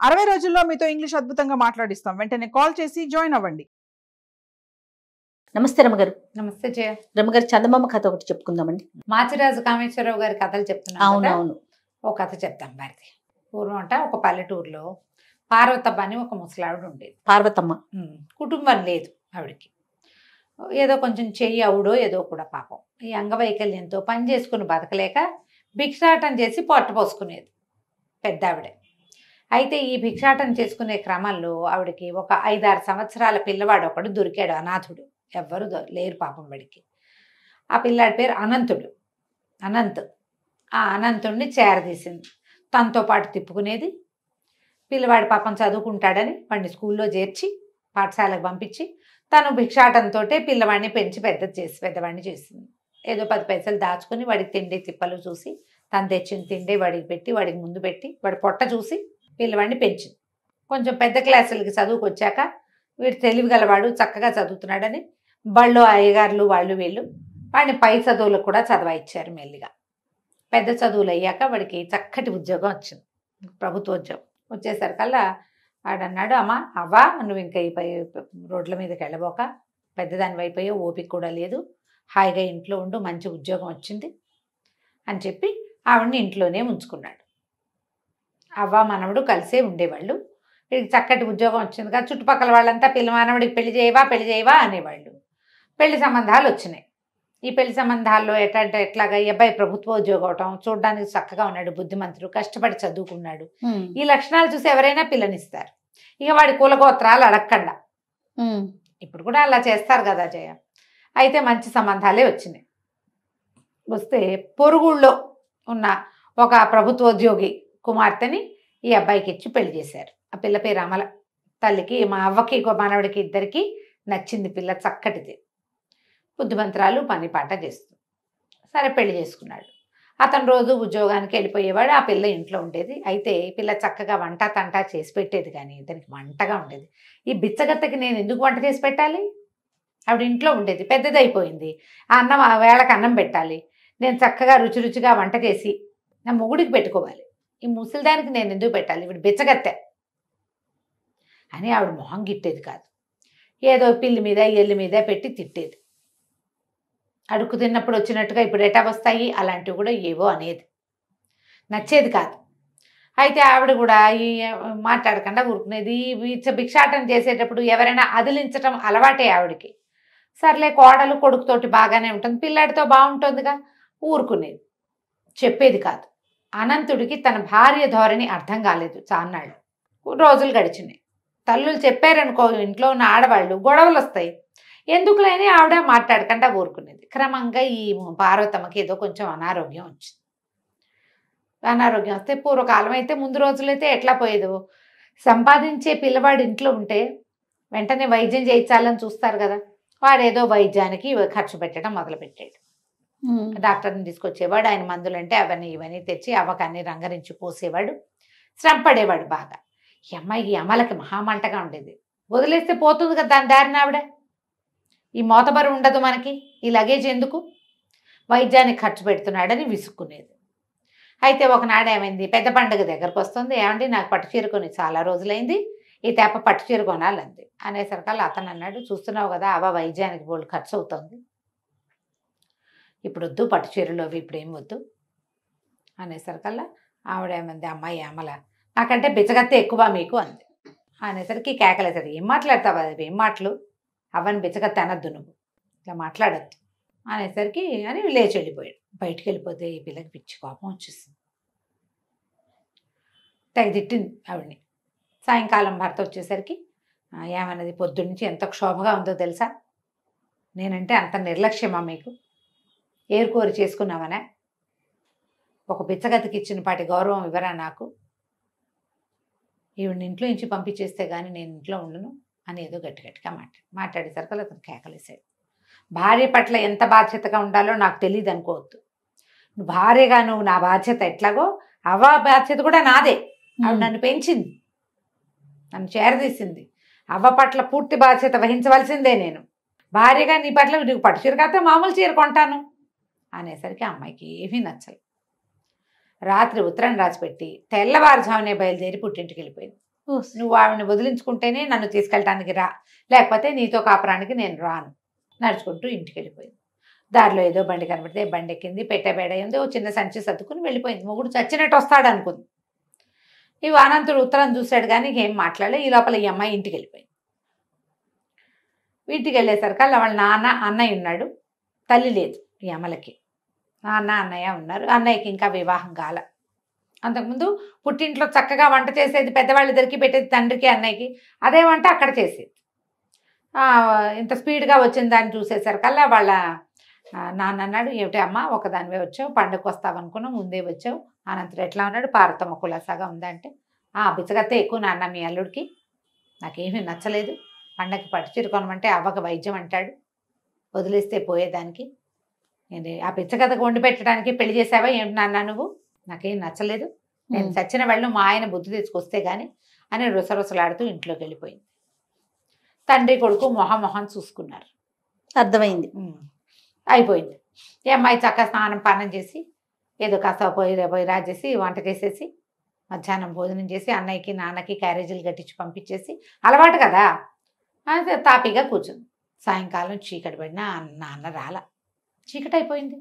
60 రోజుల్లో మీతో ఇంగ్లీష్ అద్భుతంగా మాట్లాడిస్తాం. వెంటనే కాల్ చేసి జాయిన్ అవ్వండి. నమస్తే రమగారు. నమస్తే జయ. రమగారు, చందమామ కథ ఒకటి చెప్పుకుందామండి. మాచిరాజు కామేశ్వరరావు గారి కథలు చెప్తున్నాను. అవునవును. ఓ కథ చెప్తాం భారతి. పూర్వం అంట ఒక పల్లెటూరులో పార్వతమ్మ అని ఒక ముసలావిడ ఉండేది. పార్వతమ్మ కుటుంబం లేదు ఆవిడికి. ఏదో కొంచెం చెయ్యి అవుడో ఏదో కూడా పాపం ఈ అంగవైకల్యంతో పని చేసుకుని బతకలేక భిక్షాటం చేసి పొట్ట పోసుకునేది పెద్ద ఆవిడ. అయితే ఈ భిక్షాటం చేసుకునే క్రమంలో ఆవిడకి ఒక 5-6 సంవత్సరాల పిల్లవాడు ఒకడు దొరికాడు, అనాథుడు. ఎవ్వరు లేరు పాపం వాడికి. ఆ పిల్లాడి పేరు అనంతుడు. ఆ అనంతుడిని చేరదీసింది. తనతో పాటు తిప్పుకునేది. పిల్లవాడి పాపం చదువుకుంటాడని వాడిని స్కూల్లో చేర్చి పాఠశాలకు పంపించి తను భిక్షాటంతో పిల్లవాడిని పెంచి పెద్దవాడిని చేసింది. ఏదో 10 పైసలు దాచుకుని వాడికి తిండి తిప్పలు చూసి తను తెచ్చిన తిండి వాడికి పెట్టి వాడికి ముందు పెట్టి వాడి పొట్ట చూసి పిల్లవాడిని పెంచింది. కొంచెం పెద్ద క్లాసులకి చదువుకు వచ్చాక వీడు తెలివిగలవాడు, చక్కగా చదువుతున్నాడని బళ్ళు అయ్యగారులు వాళ్ళు వీళ్ళు వాడిని పై చదువులకు కూడా చదవాయిచ్చారు. మెల్లిగా పెద్ద చదువులు అయ్యాక వాడికి చక్కటి ఉద్యోగం వచ్చింది, ప్రభుత్వ ఉద్యోగం. వచ్చేసరికల్లా వాడన్నాడు, అవ్వా నువ్వు ఇంకా ఈ రోడ్ల మీదకి వెళ్ళబోక, పెద్దదాని అయిపోయా, ఓపిక కూడా లేదు, హాయిగా ఇంట్లో ఉండు, మంచి ఉద్యోగం వచ్చింది అని చెప్పి ఆవిడని ఇంట్లోనే ఉంచుకున్నాడు. అవ్వ మనవడు కలిసే ఉండేవాళ్ళు. వీడికి చక్కటి ఉద్యోగం వచ్చిందిగా చుట్టుపక్కల వాళ్ళంతా మానవుడికి పెళ్లి చేయవా అనేవాళ్ళు. పెళ్లి సంబంధాలు వచ్చినాయి. ఈ పెళ్లి సంబంధాల్లో ఎట్లాగా ఈ అబ్బాయి ప్రభుత్వ ఉద్యోగం అవటం, చూడడానికి చక్కగా ఉన్నాడు, బుద్ధిమంతుడు, కష్టపడి చదువుకున్నాడు, ఈ లక్షణాలు చూసి ఎవరైనా పిల్లనిస్తారు. ఇక వాడి కులగోత్రాలు అడగకుండా. ఇప్పుడు కూడా అలా చేస్తారు కదా జయ. అయితే మంచి సంబంధాలే వచ్చినాయి. వస్తే పొరుగుళ్ళో ఉన్న ఒక ప్రభుత్వోద్యోగి కుమార్తెని ఈ అబ్బాయికి ఇచ్చి పెళ్లి చేశారు. ఆ పిల్ల పేరు అమల. తల్లికి మా అవ్వకి మనవడికి ఇద్దరికి నచ్చింది పిల్ల, చక్కటిది, బుద్ధిమంతురాలు, పని పాట చేస్తుంది. సరే పెళ్లి చేసుకున్నాడు. అతను రోజు ఉద్యోగానికి వెళ్ళిపోయేవాడు, ఆ పిల్ల ఇంట్లో ఉండేది. అయితే ఈ పిల్ల చక్కగా వంట తంటా చేసి పెట్టేది, కానీ దానికి వంటగా ఉండేది. ఈ బిచ్చగత్తకి నేను ఎందుకు వంట చేసి పెట్టాలి? ఆవిడ ఇంట్లో ఉండేది, పెద్దదైపోయింది, ఆ అన్నం వేళకు అన్నం పెట్టాలి, నేను చక్కగా రుచిగా వంట చేసి నా మొగుడికి పెట్టుకోవాలి, ఈ ముసలిదానికి నేను ఎందుకు పెట్టాలి, ఇవిడ బిచ్చగత్తె అని ఆవిడ మొహం గిట్టేది కాదు. ఏదో పిల్లి మీద ఎల్లి మీద పెట్టి తిట్టేది. అడుక్కు తిన్నప్పుడు వచ్చినట్టుగా ఇప్పుడు ఎటా వస్తాయి అలాంటివి కూడా ఏవో అనేది, నచ్చేది కాదు. అయితే ఆవిడ కూడా ఈ మాట్లాడకుండా ఊరుకునేది. భిక్షాటన చేసేటప్పుడు ఎవరైనా అదిలించటం అలవాటే ఆవిడికి. సర్లే కోడలు కొడుకుతోటి బాగానే ఉంటుంది, పిల్లాడితో బాగుంటుందిగా, ఊరుకునేది, చెప్పేది కాదు. అనంతుడికి తన భార్య ధోరణి అర్థం కాలేదు. చాన్నాళ్ళు రోజులు గడిచినాయి. తల్లులు చెప్పారనుకో, ఇంట్లో ఉన్న ఆడవాళ్ళు గొడవలు వస్తాయి, ఎందుకులేని ఆవిడ మాట్లాడకుండా ఊరుకునేది. క్రమంగా ఈ పార్వతమ్మకి ఏదో కొంచెం అనారోగ్యం వచ్చింది. అనారోగ్యం వస్తే పూర్వకాలం అయితే, ముందు రోజులైతే ఎట్లా పోయేదో, సంపాదించే పిల్లవాడు ఇంట్లో ఉంటే వెంటనే వైద్యం చేయించాలని చూస్తారు కదా, వాడేదో వైద్యానికి ఖర్చు పెట్టడం మొదలుపెట్టాడు. డాక్టర్ని తీసుకొచ్చేవాడు, ఆయన మందులు అంటే అవన్నీ ఇవన్నీ తెచ్చి అవ్వకాన్ని రంగరించి పోసేవాడు, శ్రమ పడేవాడు బాగా. ఈ అమ్మాయికి అమలకి మహామంటగా ఉండేది. వదిలేస్తే పోతుంది కదా దాని దారిన ఆవిడ, ఈ మోతబరు ఉండదు మనకి, ఈ లగేజ్ ఎందుకు, వైద్యానికి ఖర్చు పెడుతున్నాడని విసుక్కునేది. అయితే ఒకనాడు ఏమైంది, పెద్ద పండుగ దగ్గరకు వస్తుంది, ఏమండి నాకు పట్టు చీర కొని చాలా రోజులైంది, ఈ తేప పట్టు చీర కొనాలంది. అనేసరికల్లా అతను అన్నాడు, చూస్తున్నావు కదా అవ్వ వైద్యానికి బోళ్ళు ఖర్చు అవుతుంది, ఇప్పుడు వద్దు పట్టు చీరలు అవి ఇప్పుడు ఏం వద్దు అనేసరికల్లా ఆవిడ ఏమంది, అమ్మాయి అమల నాకంటే బిచ్చగత్తే ఎక్కువ మీకు అంది. అనేసరికి కేకలేసాడు, ఏం మాట్లాడతావు అది ఏం మాటలు, అవన్నీ బిచ్చగత్తే అనద్దు, నువ్వు ఇట్లా మాట్లాడద్దు అనేసరికి అని లేచి వెళ్ళిపోయాడు. బయటికి వెళ్ళిపోతే ఈ పిల్లకి పిచ్చి కోపం వచ్చేసింది, తెగ తిట్టింది ఆవిడని. సాయంకాలం భర్త వచ్చేసరికి ఏమన్నది, పొద్దున్నుంచి ఎంత క్షోభగా ఉందో తెలుసా, నేనంటే అంత నిర్లక్ష్యమా మీకు, ఏరుకోరి చేసుకున్నామనే, ఒక బిచ్చగతికి ఇచ్చిన పాటి గౌరవం ఇవ్వరా నాకు, ఈవిడిని ఇంట్లో నుంచి పంపించేస్తే కానీ నేను ఇంట్లో ఉండను అని ఏదో గట్టిగా మాట్లాడేసరికి అతను కేకలేసాడు. భార్య పట్ల ఎంత బాధ్యతగా ఉండాలో నాకు తెలియదు అనుకోవద్దు, భార్యగా నువ్వు నా బాధ్యత ఎట్లాగో అవ్వ బాధ్యత కూడా నాదే. ఆవిడ నన్ను పెంచింది, నన్ను చేరదీసింది, అవ్వ పట్ల పూర్తి బాధ్యత వహించవలసిందే నేను. భార్యగా నీ పట్ల నీకు పట్టు చీర కాస్తే మామూలు చీర కొంటాను అనేసరికి అమ్మాయికి ఏమీ నచ్చలేదు. రాత్రి ఉత్తరం రాసిపెట్టి తెల్లవారుజామునే బయలుదేరి పుట్టింటికి వెళ్ళిపోయింది. నువ్వు ఆవిడని వదిలించుకుంటేనే నన్ను తీసుకెళ్ళటానికి రా, లేకపోతే నీతో కాపురానికి నేను రాను. నడుచుకుంటూ ఇంటికి వెళ్ళిపోయింది. దారిలో ఏదో బండి కనబడితే బండి ఎక్కింది, పెట్టబేడైంది, ఓ చిన్న సంచి సర్దుకుని వెళ్ళిపోయింది. మొగుడు చచ్చినట్టు వస్తాడు అనుకుంది. ఈ అనంతుడు ఉత్తరం చూశాడు కానీ ఏం మాట్లాడలే. ఈ లోపల ఈ అమ్మాయి ఇంటికి వెళ్ళిపోయింది. ఇంటికి వెళ్ళేసరికి వాళ్ళ నాన్న అన్నయ్య ఉన్నాడు, తల్లి లేదు ఈ అమ్మలకి. నాన్న అన్నయ్య ఉన్నారు. అన్నయ్యకి ఇంకా వివాహం కాల. అంతకుముందు పుట్టింట్లో చక్కగా వంట చేసేది, పెద్దవాళ్ళిద్దరికి పెట్టేది తండ్రికి అన్నయ్యకి. అదే వంట అక్కడ చేసేది. ఇంత స్పీడ్గా వచ్చిన దాన్ని చూసేసరికల్లా వాళ్ళ నాన్న అన్నాడు, ఏమిటి అమ్మ ఒకదానివే వచ్చావు, పండుగకు వస్తావనుకున్నావు, ముందే వచ్చావు. అనంతరం ఎట్లా ఉన్నాడు, పార్వతమ్మ కులాసాగా ఉందంటే, బిచ్చగత్తే ఎక్కువ నాన్న మీ అల్లుడికి, నాకేమీ నచ్చలేదు, పండగకి పట్టుచీర కొనమంటే అవ్వక వైద్యం అంటాడు, వదిలేస్తే పోయేదానికి, నేను ఆ బిచ్చగతకు వండి పెట్టడానికి పెళ్లి చేసావా ఏమిటి నాన్న నువ్వు, నాకేం నచ్చలేదు, నేను చచ్చిన వాళ్ళు మా ఆయన బుద్ధి తెచ్చుకొస్తే కానీ అని రుసరుసలాడుతూ ఇంట్లోకి వెళ్ళిపోయింది. తండ్రి కొడుకు మొహం చూసుకున్నారు. అర్థమైంది. అయిపోయింది. ఈ అమ్మాయి చక్కగా స్నానం పానం చేసి ఏదో కాస్త పోయి రాజేసి వంట చేసేసి మధ్యాహ్నం భోజనం చేసి అన్నయ్యకి నాన్నకి క్యారేజీలు కట్టించి పంపించేసి, అలవాటు కదా, అదే తాపీగా కూర్చుంది. సాయంకాలం చీకటి పడినా నాన్న రాల. చీకటి అయిపోయింది.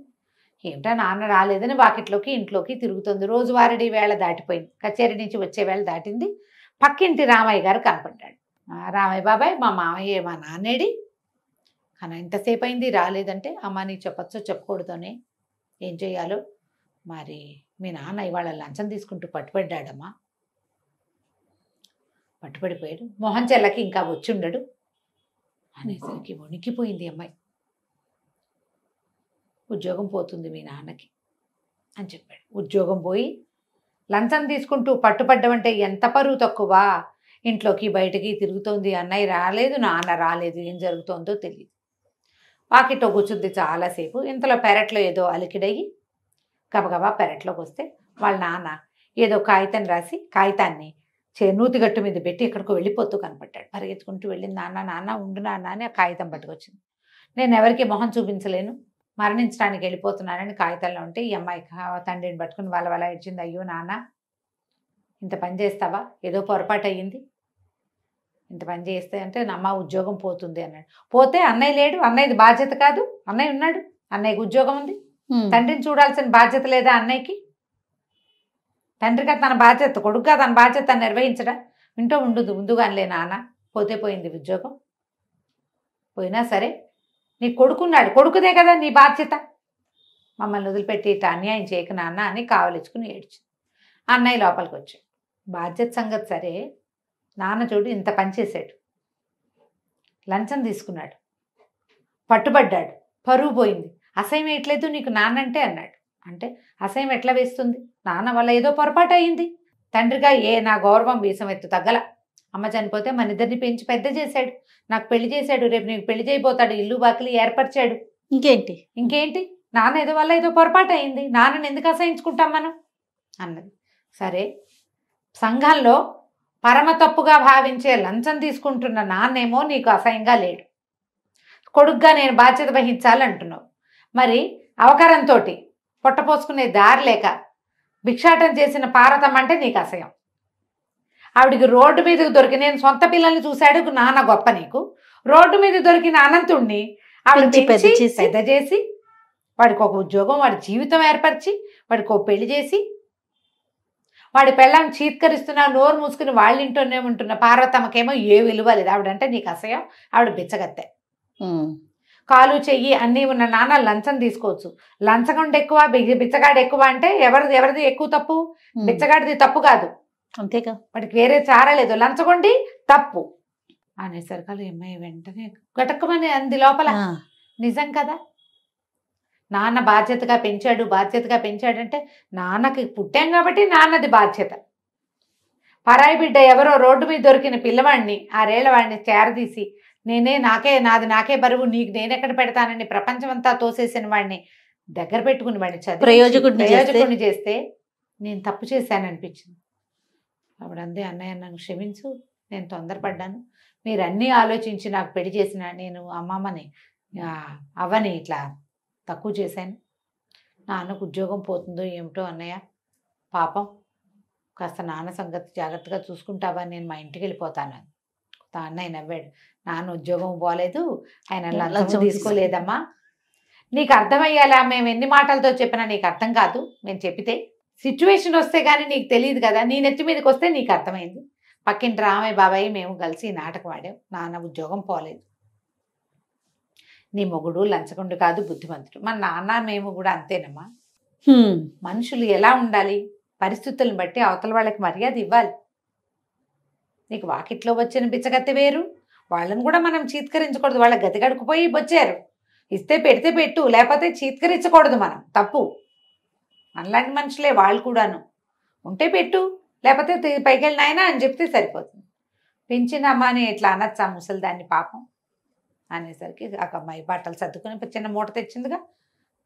ఏమిటా నాన్న రాలేదని వాకిట్లోకి ఇంట్లోకి తిరుగుతుంది. రోజువారీ వేళ దాటిపోయింది. కచేరీ నుంచి వచ్చే వేళ దాటింది. పక్కింటి రామయ్య గారు కనపడ్డాడు. రామయ్య బాబాయ్, మా మామయ్య మా నాన్నేడి అని ఎంతసేపు అయింది రాలేదంటే, అమ్మ నీకు చెప్పచ్చో చెప్పకూడదోనే, ఏం చేయాలో మరి మీ నాన్న ఇవాళ లంచం తీసుకుంటూ పట్టుబడ్డాడమ్మా, పట్టుబడిపోయాడు, మొహం చెల్లకి ఇంకా వచ్చుండడు అనేసరికి వణికిపోయింది అమ్మాయి. ఉద్యోగం పోతుంది మీ నాన్నకి అని చెప్పాడు. ఉద్యోగం పోయి లంచం తీసుకుంటూ పట్టుపడ్డమంటే ఎంత పరువు తక్కువ, ఇంట్లోకి బయటకి తిరుగుతోంది. అన్నయ్య రాలేదు, నాన్న రాలేదు, ఏం జరుగుతోందో తెలియదు. వాకిట్లో కూర్చుంది చాలాసేపు. ఇంతలో పెరట్లో ఏదో అలికిడయ్యి గబగబా పెరట్లోకి వస్తే వాళ్ళ నాన్న ఏదో కాగితం రాసి కాగితాన్ని నూతిగట్టు మీద పెట్టి ఎక్కడికో వెళ్ళిపోతూ కనపడ్డాడు. పరిగెత్తుకుంటూ వెళ్ళింది. నాన్న ఉండు నాన్న అని ఆ కాగితం పట్టుకొచ్చింది. నేను ఎవరికి మొహం చూపించలేను, మరణించడానికి వెళ్ళిపోతున్నానని కాగితాల్లో ఉంటే ఈ అమ్మాయి తండ్రిని పట్టుకుని వాళ్ళ ఏడ్చింది. అయ్యో నాన్న, ఇంత పని చేస్తావా, ఏదో పొరపాటు అయ్యింది, ఇంత పని చేస్తే అంటే నమ్మ ఉద్యోగం పోతుంది అన్నాడు. పోతే అన్నయ్య లేడు, అన్నయ్యది బాధ్యత కాదు, అన్నయ్య ఉన్నాడు, అన్నయ్యకి ఉద్యోగం ఉంది, తండ్రిని చూడాల్సిన బాధ్యత లేదా అన్నయ్యకి? తండ్రిగా తన బాధ్యత, కొడుకుగా తన బాధ్యత నిర్వహించడా? వింటూ ఉండదు ముందుగానిలే నాన్న, పోతే పోయింది ఉద్యోగం, పోయినా సరే నీ కొడుకున్నాడు, కొడుకుదే కదా నీ బాధ్యత, మమ్మల్ని వదిలిపెట్టి ఇట్లా అన్యాయం చేయకు నాన్న అని కావలించుకుని ఏడ్చింది. అన్నయ్య లోపలికి వచ్చాడు. బాధ్యత సంగతి సరే, నాన్న చూడు ఇంత పని చేశాడు, లంచం తీసుకున్నాడు, పట్టుబడ్డాడు, పరువు పోయింది, అసహ్యం వేయట్లేదు నీకు నాన్నంటే అన్నాడు. అంటే అసహ్యం ఎట్లా వేస్తుంది, నాన్న వల్ల ఏదో పొరపాటు అయ్యింది, తండ్రిగా నా గౌరవం వీసం ఎత్తు తగ్గల, అమ్మ చనిపోతే మన ఇద్దరిని పెంచి పెద్ద చేశాడు, నాకు పెళ్లి చేశాడు, రేపు నీకు పెళ్లి చేయబోతాడు, ఇల్లు బాకిలి ఏర్పరిచాడు, ఇంకేంటి నాన్న ఏదో వల్ల ఏదో పొరపాటు అయింది, నాన్నని ఎందుకు అసహించుకుంటాం మనం అన్నది. సరే, సంఘంలో పరమ తప్పుగా భావించే లంచం తీసుకుంటున్న నాన్నేమో నీకు అసహ్యంగా లేడు, కొడుగ్గా నేను బాధ్యత వహించాలంటున్నావు, మరి అవకరంతో పొట్టపోసుకునే దారి లేక భిక్షాటం చేసిన పార్వతమ్మ అంటే నీకు అసహ్యం, ఆవిడికి రోడ్డు మీదకి దొరికి, నేను సొంత పిల్లల్ని చూశాడు నాన్న గొప్ప నీకు, రోడ్డు మీద దొరికిన అనంతుణ్ణి ఆవిడ పెద్ద చేసి వాడికి ఒక ఉద్యోగం, వాడి జీవితం ఏర్పరిచి వాడికి ఒక పెళ్లి చేసి వాడి పెళ్ళాన్ని చీత్కరిస్తున్నా నోరు మూసుకుని వాళ్ళ ఇంట్లోనే ఉంటున్న పార్వతమ్మకేమో ఏ విలువ లేదు, ఆవిడంటే నీకు అసహ్యం, ఆవిడ బిచ్చగత్తె, కాలు చెయ్యి అన్నీ ఉన్న నాన్న లంచం తీసుకోవచ్చు, లంచగొండ ఎక్కువ బిచ్చగాడు ఎక్కువ అంటే ఎవరిది ఎక్కువ తప్పు, బిచ్చగాడిది తప్పు కాదు, అంతేగా, వాడికి వేరే చారలేదు, లంచగొండి తప్పు అనేసరికి అమ్మాయి వెంటనే గటక్కమని అంది లోపల. నిజం కదా, నాన్న బాధ్యతగా పెంచాడంటే నాన్నకి పుట్టాం కాబట్టి నాన్నది బాధ్యత, పరాయి బిడ్డ ఎవరో రోడ్డు మీద దొరికిన పిల్లవాడిని 6 ఏళ్ల వాడిని చేరదీసి నాకే బరువు, నీకు నేనెక్కడ పెడతానని ప్రపంచమంతా తోసేసిన వాడిని దగ్గర పెట్టుకుని వాడిని ప్రయోజకుడిని చేస్తే నేను తప్పు చేశాననిపించింది. అప్పుడు అందే, అన్నయ్య నన్ను క్షమించు, నేను తొందరపడ్డాను, మీరు అన్నీ ఆలోచించి నాకు పెళ్లి చేసిన నేను అమ్మమ్మని అవ్వని ఇట్లా తక్కువ చేశాను, నాన్నకు ఉద్యోగం పోతుందో ఏమిటో అన్నయ్య, పాపం కాస్త నాన్న సంగతి జాగ్రత్తగా చూసుకుంటావా, నేను మా ఇంటికి వెళ్ళిపోతాను. అన్నయ్య నవ్వాడు. నాన్న ఉద్యోగం పోలేదు, ఆయన లంచం లంచం తీసుకోలేదమ్మా. నీకు అర్థమయ్యేలా మేము ఎన్ని మాటలతో చెప్పినా నీకు అర్థం కాదు. మేము చెప్పితే సిచ్యువేషన్ వస్తే కానీ నీకు తెలియదు కదా. నీ నెత్తి మీదకి వస్తే నీకు అర్థమైంది. పక్కింటి రామయ్య బాబాయ్ మేము కలిసి ఈ నాటకం ఆడాం. నాన్న ఉద్యోగం పోలేదు. నీ మొగుడు లంచగొండు కాదు, బుద్ధిమంతుడు. మన నాన్న మేము కూడా అంతేనమ్మా. మనుషులు ఎలా ఉండాలి, పరిస్థితులను బట్టి అవతల వాళ్ళకి మర్యాద ఇవ్వాలి. నీకు వాకిట్లో వచ్చిన బిచ్చగత్తె వేరు, వాళ్ళని కూడా మనం చీత్కరించకూడదు. వాళ్ళ గతి గడుకుపోయి వచ్చారు, ఇస్తే పెడితే పెట్టు, లేకపోతే చీత్కరించకూడదు. మనం తప్పు. మనలాంటి మనుషులే వాళ్ళు కూడాను. ఉంటే పెట్టు, లేకపోతే పైకి వెళ్ళినాయనా అని చెప్తే సరిపోతుంది. పెంచినమ్మా అని ఇట్లా అనొచ్చా ముసలిదాన్ని పాపం అనేసరికి ఆ అమ్మాయి బట్టలు సర్దుకుని చిన్న మూట తెచ్చిందిగా,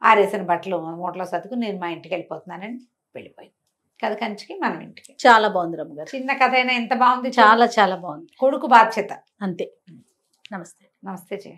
ఆరేసిన బట్టలు మూటలో సర్దుకుని నేను మా ఇంటికి వెళ్ళిపోతున్నానని వెళ్ళిపోయింది. కథ కంచికి మనం ఇంటికి. చాలా బాగుంది రమ్మగారు. చిన్న కథ అయినా ఎంత బాగుంది. చాలా చాలా బాగుంది. కొడుకు బాధ్యత అంతే. నమస్తే. నమస్తే జయ.